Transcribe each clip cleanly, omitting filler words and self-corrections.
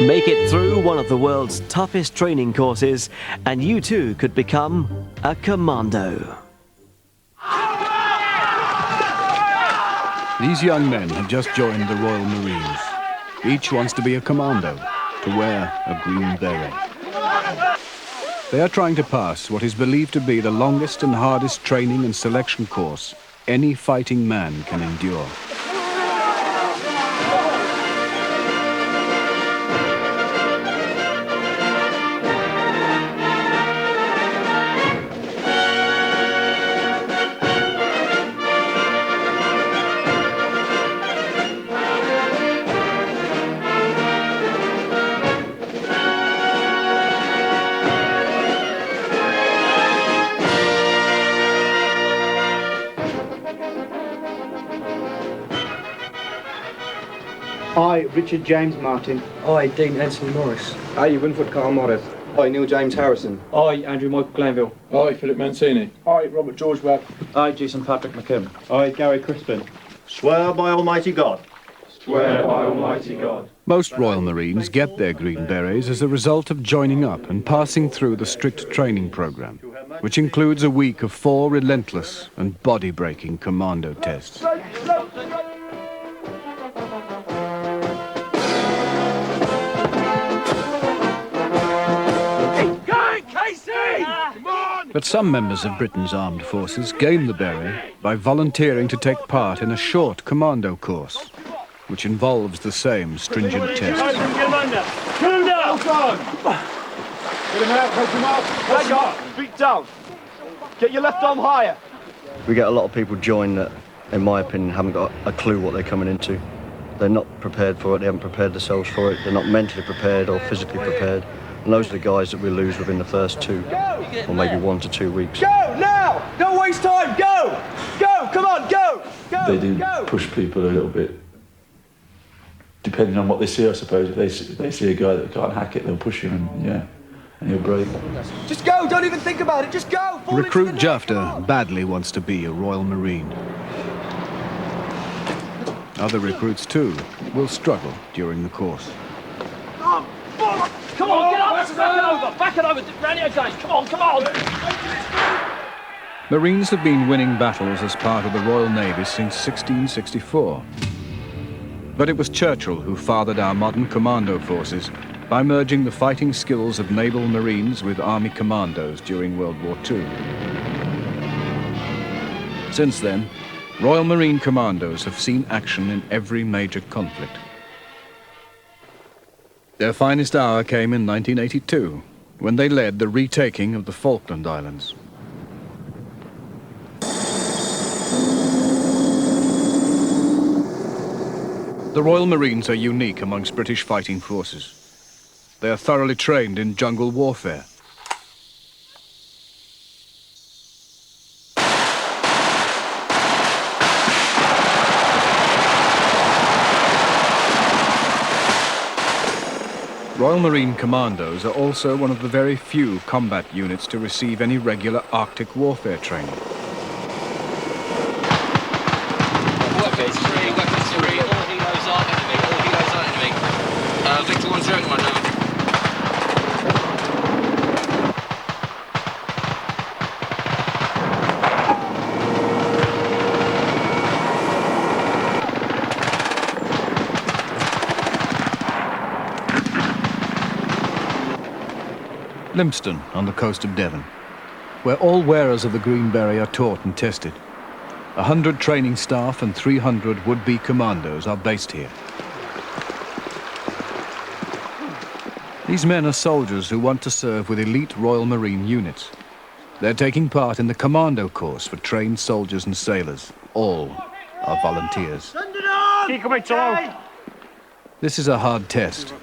Make it through one of the world's toughest training courses and you too could become a commando. These young men have just joined the Royal Marines. Each wants to be a commando, to wear a green beret. They are trying to pass what is believed to be the longest and hardest training and selection course any fighting man can endure. I, Richard James Martin. I, Dean Anthony Morris. I, Winford Carl Morris. I, Neil James Harrison. I, Andrew Michael Glanville. I, Philip Mancini. I, Robert George Webb. I, Jason Patrick McKim. I, Gary Crispin. Swear by Almighty God. Swear by Almighty God. Most Royal Marines get their green berets as a result of joining up and passing through the strict training program, which includes a week of 4 relentless and body-breaking commando tests. But some members of Britain's armed forces gain the beret by volunteering to take part in a short commando course, which involves the same stringent tests. Get him under. Get him down. Get him out, help him up. Leg up, feet down. Get your left arm higher. We get a lot of people join that, in my opinion, haven't got a clue what they're coming into. They're not prepared for it, they haven't prepared themselves for it, they're not mentally prepared or physically prepared. And those are the guys that we lose within the first 2 or maybe 1 to 2 weeks. Go now! Don't waste time. Go! Go! Come on, go! Go! They do go. push people a little bit, depending on what they see, I suppose. If they see a guy that can't hack it, they'll push him, and he'll break. Just go! Don't even think about it. Just go! Recruit Jafta badly wants to be a Royal Marine. Other recruits too will struggle during the course. Come on, get up! Back it over! Round it again! Come on, come on! Marines have been winning battles as part of the Royal Navy since 1664. But it was Churchill who fathered our modern commando forces by merging the fighting skills of naval Marines with Army commandos during World War II. Since then, Royal Marine Commandos have seen action in every major conflict. Their finest hour came in 1982, when they led the retaking of the Falkland Islands. The Royal Marines are unique amongst British fighting forces. They are thoroughly trained in jungle warfare. Royal Marine Commandos are also one of the very few combat units to receive any regular Arctic warfare training. Weapons free, all heroes are enemy, Victor 1-0 to my now. Lympstone, on the coast of Devon, where all wearers of the Green Beret are taught and tested. 100 training staff and 300 would-be commandos are based here. These men are soldiers who want to serve with elite Royal Marine units. They're taking part in the Commando course for trained soldiers and sailors. All are volunteers. This is a hard test.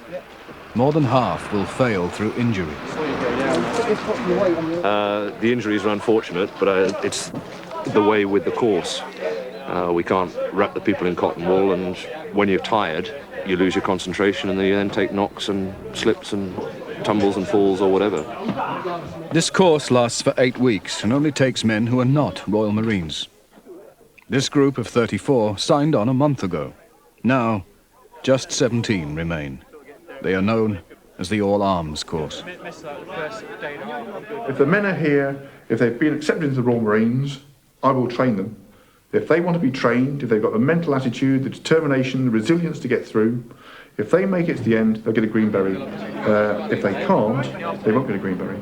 More than half will fail through injury. The injuries are unfortunate, but it's the way with the course. We can't wrap the people in cotton wool, and when you're tired, you lose your concentration, and you then take knocks and slips and tumbles and falls or whatever. This course lasts for 8 weeks and only takes men who are not Royal Marines. This group of 34 signed on a month ago. Now, just 17 remain. They are known as the All Arms course. If the men are here, if they've been accepted into the Royal Marines, I will train them. If they want to be trained, if they've got the mental attitude, the determination, the resilience to get through, if they make it to the end, they'll get a green beret. If they can't, they won't get a green beret.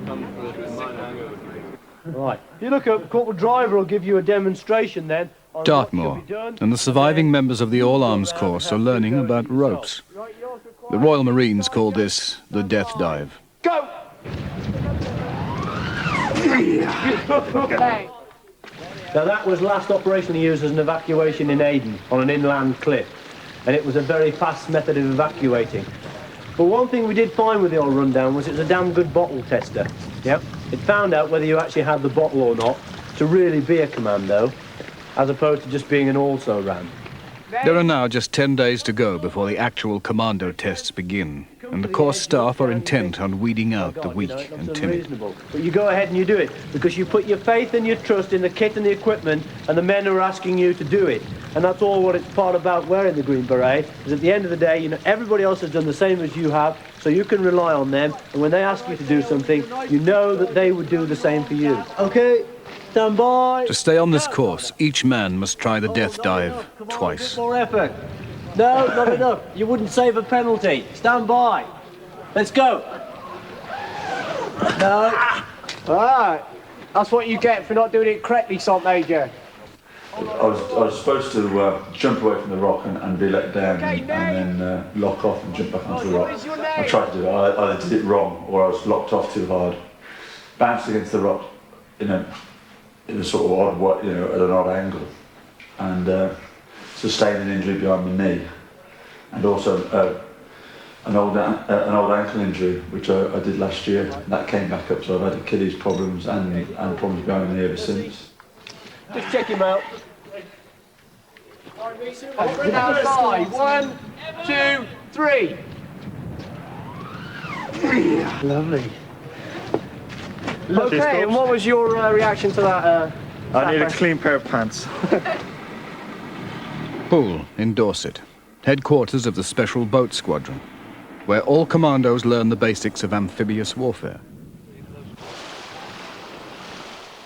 Right. If you look up, Corporal Driver will give you a demonstration then. Dartmoor, and the surviving members of the All Arms course are learning about ropes. The Royal Marines call this the death dive. Go! Now that was last operationally used as an evacuation in Aden on an inland cliff, and it was a very fast method of evacuating. But one thing we did find with the old rundown was it was a damn good bottle tester. Yep. It found out whether you actually had the bottle or not to really be a commando, as opposed to just being an also-ran. There are now just 10 days to go before the actual commando tests begin, and the course staff are intent on weeding out the weak and timid. But you go ahead and you do it, because you put your faith and your trust in the kit and the equipment and the men who are asking you to do it. And that's all what it's part about wearing the Green Beret, is at the end of the day, you know, everybody else has done the same as you have, so you can rely on them, and when they ask you to do something, you know that they would do the same for you. Okay? Stand by. To stay on this course, each man must try the death dive twice. More effort. No, not enough. You wouldn't save a penalty. Stand by. Let's go. No. All right. That's what you get for not doing it correctly, Sergeant Major. I was supposed to jump away from the rock and be let down and then lock off and jump back onto the rock. I tried to do it. I either did it wrong or I was locked off too hard. Bounced against the rock, in a sort of odd, at an odd angle, and sustained an injury behind my knee, and also an old ankle injury, which I did last year. That came back up, so I've had Achilles problems and problems behind my knee ever since. Just check him out. 1, 2, 3. Lovely. Okay, and what was your reaction to that? I need a clean pair of pants. Poole in Dorset, headquarters of the Special Boat Squadron, where all commandos learn the basics of amphibious warfare.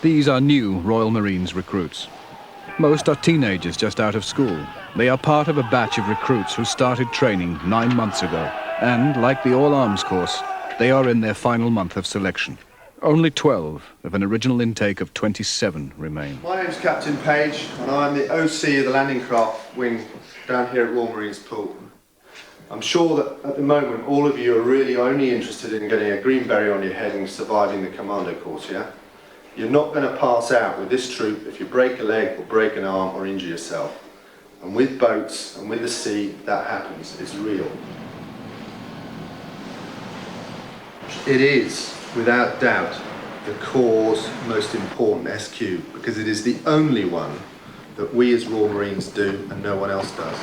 These are new Royal Marines recruits. Most are teenagers just out of school. They are part of a batch of recruits who started training 9 months ago, and, like the All Arms course, they are in their final month of selection. Only 12 of an original intake of 27 remain. My name's Captain Page, and I'm the OC of the Landing Craft Wing down here at Royal Marines Poole. I'm sure that at the moment all of you are really only interested in getting a green beret on your head and surviving the commando course, yeah? You're not going to pass out with this troop if you break a leg or break an arm or injure yourself. And with boats and with the sea, that happens. It's real. It is, without doubt, the Corps' most important SQ, because it is the only one that we as Royal Marines do and no one else does.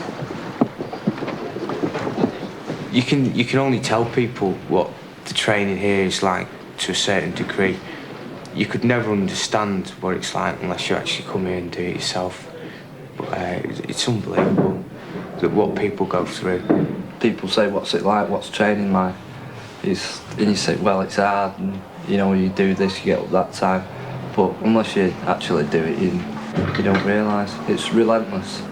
You can only tell people what the training here is like to a certain degree. You could never understand what it's like unless you actually come here and do it yourself. But it's unbelievable that what people go through. People say, what's it like, what's training like? And you say, well, it's hard, and you do this, you get up that time. But unless you actually do it, you don't realise. It's relentless.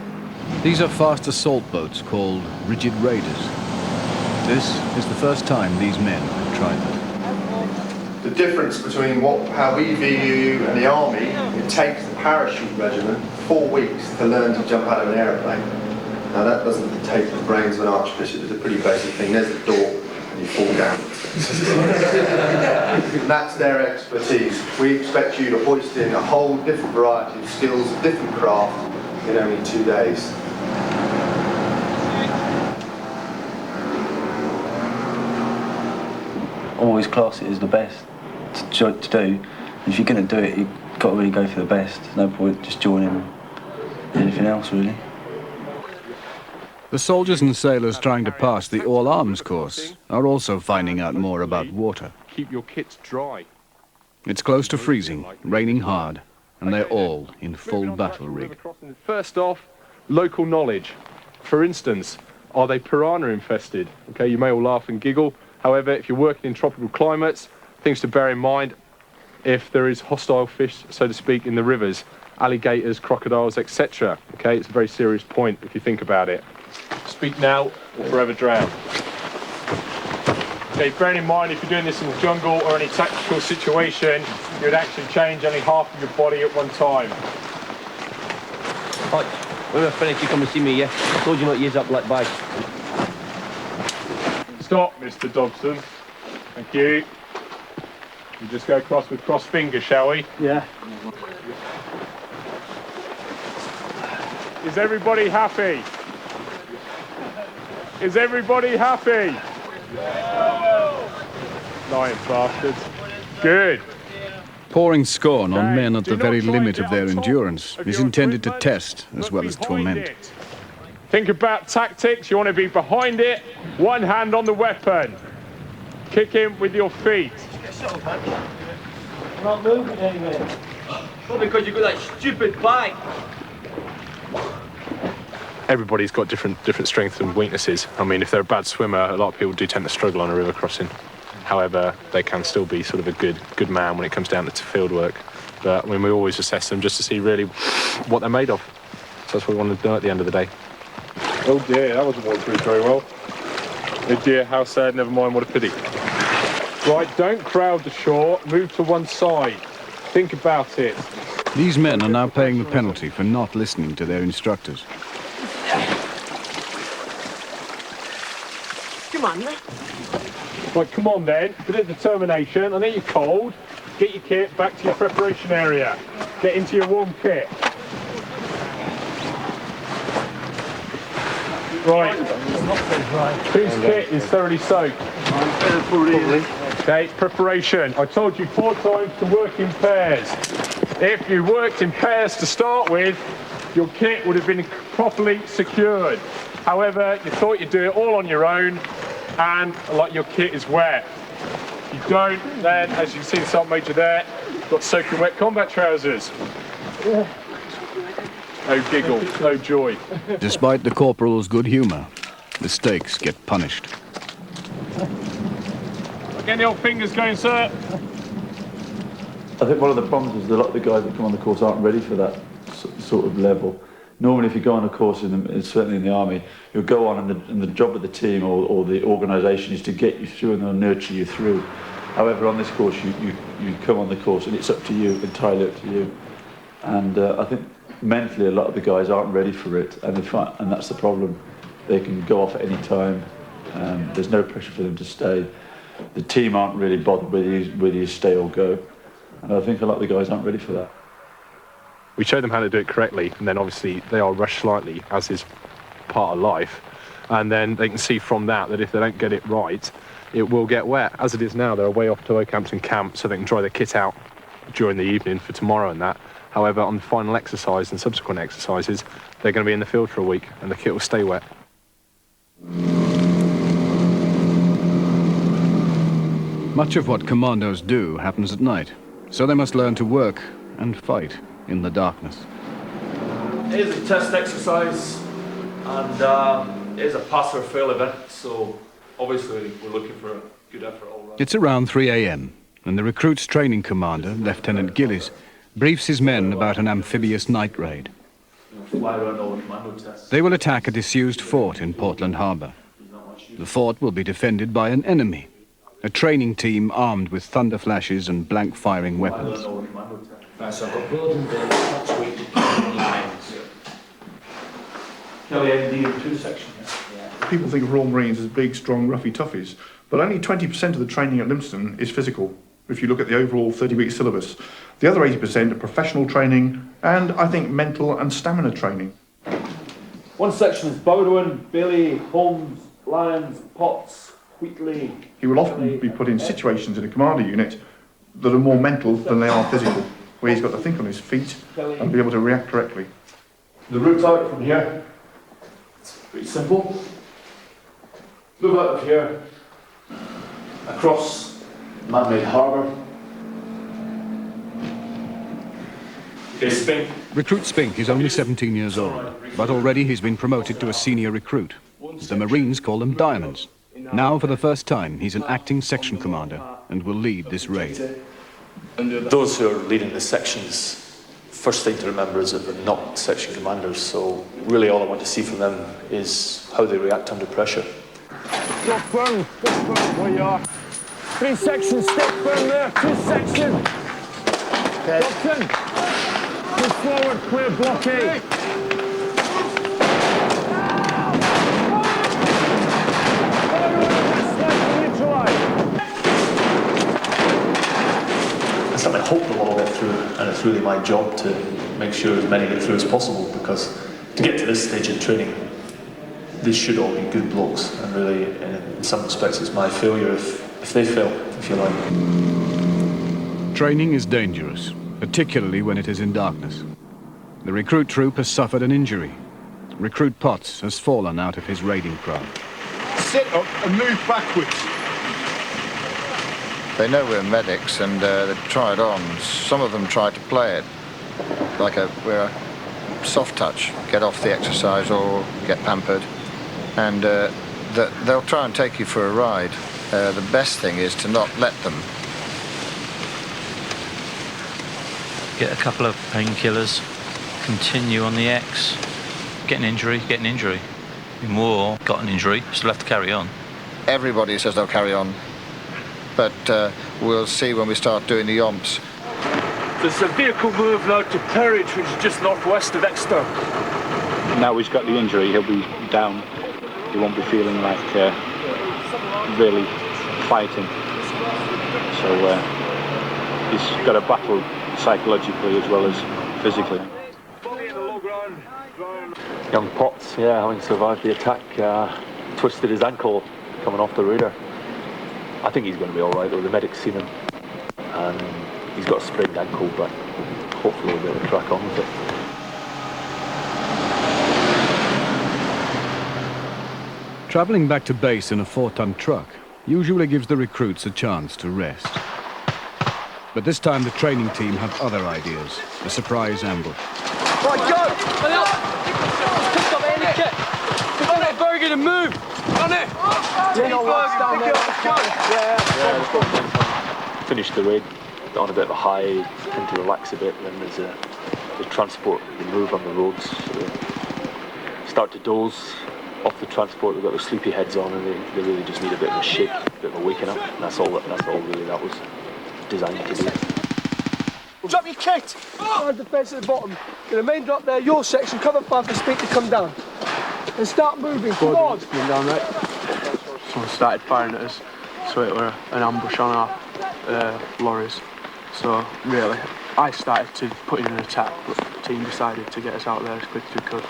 These are fast assault boats called rigid raiders. This is the first time these men have tried them. The difference between how we view you and the Army, it takes the parachute regiment 4 weeks to learn to jump out of an aeroplane. Now that doesn't take the brains of an archbishop, it's a pretty basic thing. There's the door and you fall down. That's their expertise. We expect you to hoist in a whole different variety of skills, a different craft in only 2 days. Always class it as the best to do. If you're going to do it, you've got to really go for the best. There's no point just joining anything else, really. The soldiers and sailors trying to pass the All Arms course are also finding out more about water. Keep your kits dry. It's close to freezing, raining hard, and they're all in full battle rig. First off, local knowledge. For instance, Are they piranha infested? Okay, you may all laugh and giggle. However, if you're working in tropical climates, things to bear in mind, if there is hostile fish, so to speak, in the rivers, alligators, crocodiles, etc. Okay, it's a very serious point if you think about it. Speak now or forever drown. Okay, bearing in mind if you're doing this in the jungle or any tactical situation, you would actually change only half of your body at one time. Right, when we're finished, you come and see me, yeah? I told you not to use that black bag. Stop, Mr. Dobson. Thank you. We just go across with crossed fingers, shall we? Yeah. Is everybody happy? Is everybody happy? Lying bastards. Good. Pouring scorn on men at the very limit of their endurance is intended to test as well as torment. Think about tactics. You want to be behind it, one hand on the weapon. Kick him with your feet. You're not moving anywhere. Well, because you've got that stupid bag. Everybody's got different strengths and weaknesses. I mean, if they're a bad swimmer, a lot of people do tend to struggle on a river crossing. However, they can still be sort of a good man when it comes down to field work. But I mean, we always assess them just to see really what they're made of. So that's what we want to do at the end of the day. Oh dear, that wasn't walked through very well. Oh dear, how sad, never mind, what a pity. Right, don't crowd the shore, move to one side. Think about it. These men are now paying the penalty for not listening to their instructors. Come on, then. Right, come on then, bit of determination. I know you're cold. Get your kit back to your preparation area. Get into your warm kit. Right. Whose kit is thoroughly soaked? Okay, preparation. I told you 4 times to work in pairs. If you worked in pairs to start with, your kit would have been properly secured. However, you thought you'd do it all on your own, and like your kit is wet. If you don't, then as you can see the Sergeant Major there, got soaking wet combat trousers. No giggle, no joy. Despite the corporal's good humour, mistakes get punished. Get the old fingers going, sir. I think one of the problems is that a lot of the guys that come on the course aren't ready for that sort of level. Normally, if you go on a course, certainly in the army, you'll go on and the job of the team or the organisation is to get you through and they'll nurture you through. However, on this course, you come on the course and it's up to you, entirely up to you. And I think mentally a lot of the guys aren't ready for it, and that's the problem. They can go off at any time. There's no pressure for them to stay. The team aren't really bothered whether you stay or go. And I think a lot of the guys aren't ready for that. We show them how to do it correctly, and then obviously they are rushed slightly, as is part of life. And then they can see from that if they don't get it right, it will get wet. As it is now, they're away off to Oakhampton camp, so they can dry their kit out during the evening for tomorrow and that. However, on the final exercise and subsequent exercises, they're going to be in the field for a week, and the kit will stay wet. Much of what commandos do happens at night, so they must learn to work and fight in the darkness. It is a test exercise, and it is a pass or fail event, so obviously we're looking for a good effort all round. It's around 3 a.m, and the recruit's training commander, Lieutenant Gillies, briefs his men about an amphibious night raid. Fly around all the commando tests. They will attack a disused fort in Portland Harbour. The fort will be defended by an enemy, a training team armed with thunder flashes and blank-firing weapons. Right, so I've got Golden Day, next week, lines. Kelly, MD2 section, yeah. People think of Royal Marines as big, strong, roughy toughies, but only 20% of the training at Lympstone is physical, if you look at the overall 30-week syllabus. The other 80% are professional training, and I think mental and stamina training. One section is Bowdoin, Bailey, Holmes, Lyons, Potts, Wheatley. He will often be put in situations in a commander unit that are more mental than they are physical, where he's got to think on his feet and be able to react correctly. The route out from here, it's pretty simple. Move out of here, across man-made harbour. Okay, Spink. Recruit Spink is only 17 years old, but already he's been promoted to a senior recruit. The Marines call them diamonds. Now, for the first time, he's an acting section commander and will lead this raid. Those who are leading the sections, first thing to remember is that they're not section commanders, so really all I want to see from them is how they react under pressure. Stop firm where you are. 3 sections, stay firm there, 2 sections. Captain, push forward, clear blockade. I hope they'll all get through, and it's really my job to make sure as many get through as possible, because to get to this stage in training, these should all be good blokes, and really, in some respects, it's my failure if they fail, if you like. Training is dangerous, particularly when it is in darkness. The recruit troop has suffered an injury. Recruit Potts has fallen out of his raiding craft. Sit up and move backwards. They know we're medics and they try it on. Some of them try to play it like we're a soft touch, get off the exercise or get pampered. And they'll try and take you for a ride. The best thing is to not let them. Get a couple of painkillers, continue on the X, get an injury, More, got an injury, still have to carry on. Everybody says they'll carry on. But we'll see when we start doing the yomps. There's a vehicle move now to Perridge, which is just northwest of Exeter. Now he's got the injury, he'll be down. He won't be feeling like really fighting. So he's got to battle psychologically as well as physically. Young Potts, yeah, having survived the attack, twisted his ankle coming off the raider. I think he's going to be all right, though. The medic's seen him, and he's got a sprained ankle, but hopefully we'll be able to crack on with it. Travelling back to base in a 4-ton truck usually gives the recruits a chance to rest. But this time the training team have other ideas, a surprise ambush. Right, go! Pick up any kit! Pick up that Bergen and move! On it! Down there. Finished the raid on a bit of a high, tend to relax a bit, and then there's the transport, the move on the roads. So start to doze off the transport, they've got their sleepy heads on, and they really just need a bit of a shake, a bit of a waking up, and that's all really that was designed to do. Drop your kit! On the fence at the bottom. Get a main drop there, your section, cover path for speed to come down. And start moving, come on! Down, right? Someone started firing at us, so it were an ambush on our lorries. So really, I started to put in an attack, but the team decided to get us out there as quick as we could.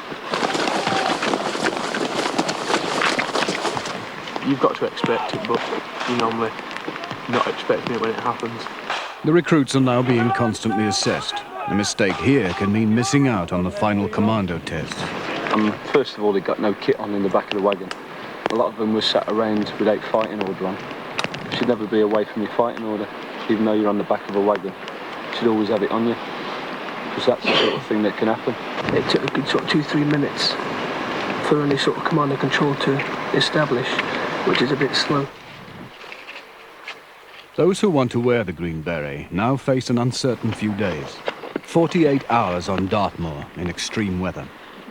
You've got to expect it, but you normally not expecting it when it happens. The recruits are now being constantly assessed. A mistake here can mean missing out on the final commando test. First of all, they got no kit on in the back of the wagon. A lot of them were sat around without fighting order on. You should never be away from your fighting order, even though you're on the back of a wagon. You should always have it on you, because that's the sort of thing that can happen. It took a good sort of 2-3 minutes for any sort of command and control to establish, which is a bit slow. Those who want to wear the green beret now face an uncertain few days. 48 hours on Dartmoor in extreme weather,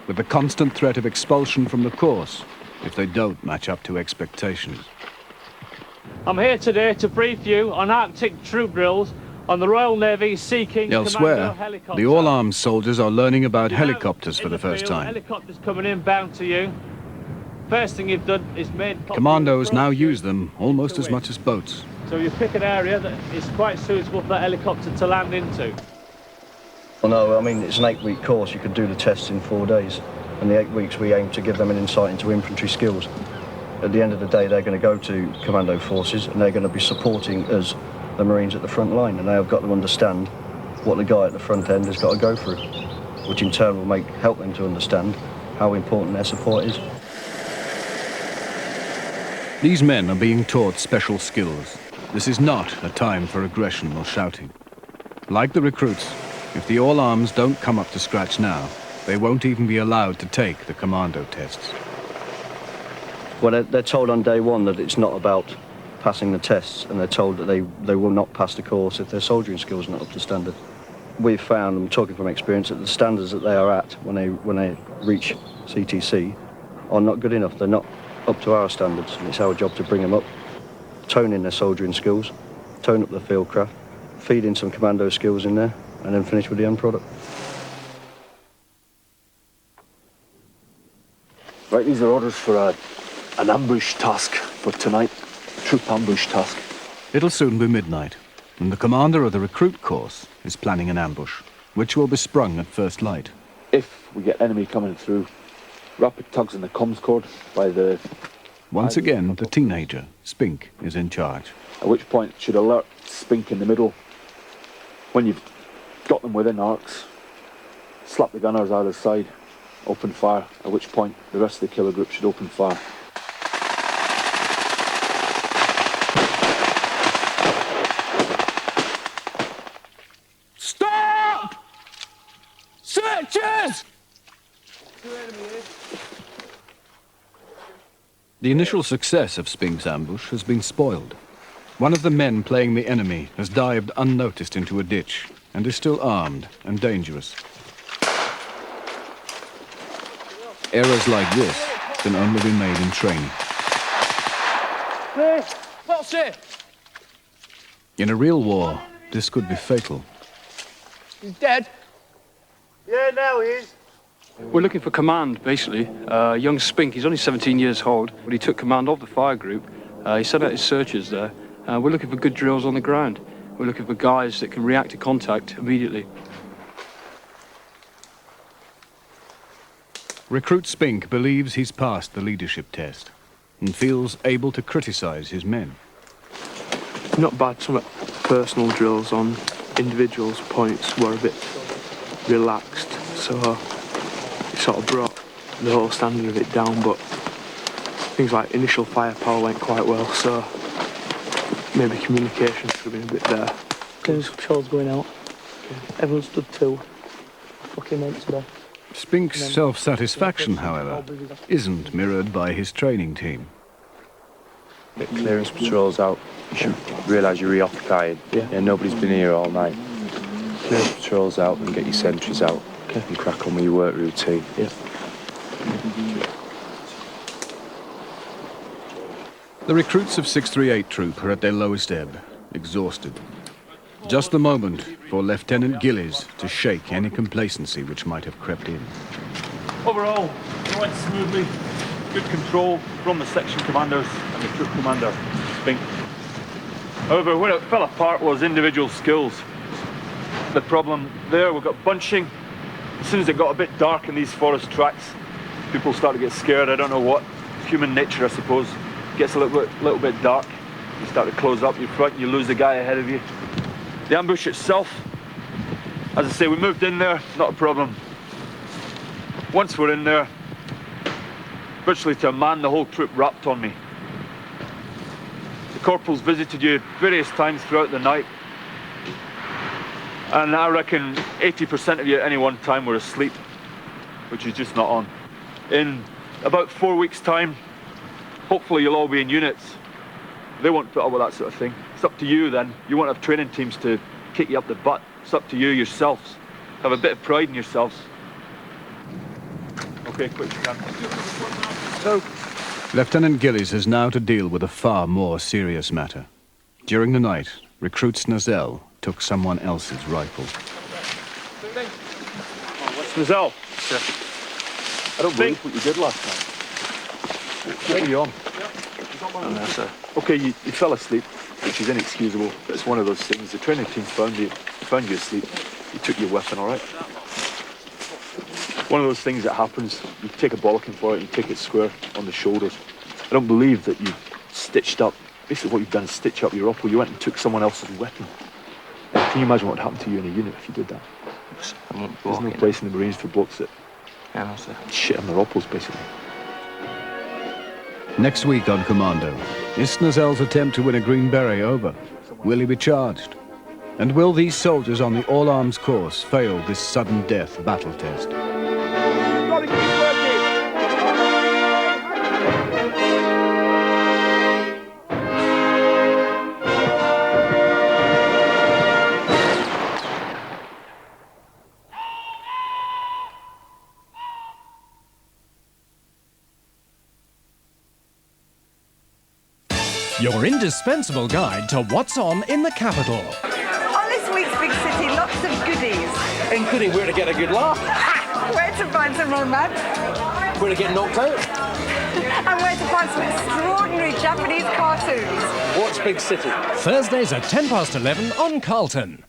with the constant threat of expulsion from the course if they don't match up to expectations. I'm here today to brief you on Arctic troop drills on the Royal Navy's Sea King Elsewhere, Commando helicopter. the all-armed soldiers are learning about helicopters for the first time. Helicopters coming in bound to you. First thing you've done is made... Commandos now use them almost as much as boats. So you pick an area that is quite suitable for that helicopter to land into. Well, no, I mean, it's an 8-week course. You could do the tests in 4 days. And the 8 weeks, we aim to give them an insight into infantry skills. At the end of the day, they're going to go to commando forces and they're going to be supporting us, the Marines at the front line, and they have got to understand what the guy at the front end has got to go through, which in turn will help them to understand how important their support is. These men are being taught special skills. This is not a time for aggression or shouting. Like the recruits, if the all-arms don't come up to scratch now, they won't even be allowed to take the commando tests. Well, they're told on day one that it's not about passing the tests, and they're told that they will not pass the course if their soldiering skills are not up to standard. We've found, I'm talking from experience, that the standards that they are at when they reach CTC are not good enough. They're not up to our standards, and it's our job to bring them up, tone in their soldiering skills, tone up their field craft, feed in some commando skills in there, and then finish with the end product. Right, these are orders for an ambush task for tonight. Troop ambush task. It'll soon be midnight, and the commander of the recruit course is planning an ambush, which will be sprung at first light. If we get enemy coming through, rapid tugs in the comms cord by the... Once again, the teenager, Spink, is in charge. At which point should alert Spink in the middle. When you've got them within arcs, slap the gunners either side, open fire, at which point the rest of the killer group should open fire. Stop! Searchers! The initial success of Spink's ambush has been spoiled. One of the men playing the enemy has dived unnoticed into a ditch and is still armed and dangerous. Errors like this can only be made in training. Hey, what's it? In a real war, this could be fatal. He's dead. Yeah, now he is. We're looking for command, basically. Young Spink, he's only 17 years old, but he took command of the fire group. He sent out his searchers there. We're looking for good drills on the ground. We're looking for guys that can react to contact immediately. Recruit Spink believes he's passed the leadership test and feels able to criticize his men. Not bad, some personal drills on individuals' points were a bit relaxed, so it sort of brought the whole standard of it down, but things like initial firepower went quite well, so maybe communication should have been a bit there. There's patrols going out. Everyone stood to. Fucking meant today. Spink's self-satisfaction, however, isn't mirrored by his training team. Get clearance patrols out. You should realise you're reoccupied. Yeah, nobody's been here all night. Clearance patrols out and get your sentries out. Okay. And crack on with your work routine. Yeah. The recruits of 638 Troop are at their lowest ebb, exhausted. Just the moment for Lieutenant Gillies to shake any complacency which might have crept in. Overall, it went smoothly. Good control from the section commanders and the troop commander, Spink. However, where it fell apart was individual skills. The problem there, we got bunching. As soon as it got a bit dark in these forest tracks, people start to get scared. I don't know what. Human nature, I suppose. Gets a little bit dark. You start to close up your front, you lose the guy ahead of you. The ambush itself, as I say, we moved in there, not a problem. Once we're in there, virtually to a man, the whole troop rapped on me. The corporals visited you various times throughout the night, and I reckon 80% of you at any one time were asleep, which is just not on. In about 4 weeks' time, hopefully you'll all be in units. They won't put up with that sort of thing. It's up to you then. You won't have training teams to kick you up the butt. It's up to you yourselves. Have a bit of pride in yourselves. Okay, quick scan. So, Lieutenant Gillies has now to deal with a far more serious matter. During the night, recruit Snazel took someone else's rifle. Snazel. I don't believe what you did last night. What were you on? Okay, you fell asleep, which is inexcusable. But it's one of those things. The training team found you asleep. You took your weapon, all right? One of those things that happens. You take a bollocking for it, you take it square on the shoulders. I don't believe that you stitched up. Basically, what you've done is stitch up your opal. You went and took someone else's weapon. Can you imagine what happened to you in a unit if you did that? There's no place in the Marines for blokes that shit on their opals, basically. Next week on Commando, is Snazel's attempt to win a Green Beret over? Will he be charged? And will these soldiers on the all-arms course fail this sudden death battle test? Gotta keep working. Your indispensable guide to what's on in the capital. On this week's Big City, lots of goodies. Including where to get a good laugh. Where to find some romance. Where to get knocked out. And where to find some extraordinary Japanese cartoons. What's Big City? Thursdays at 11:10 on Carlton.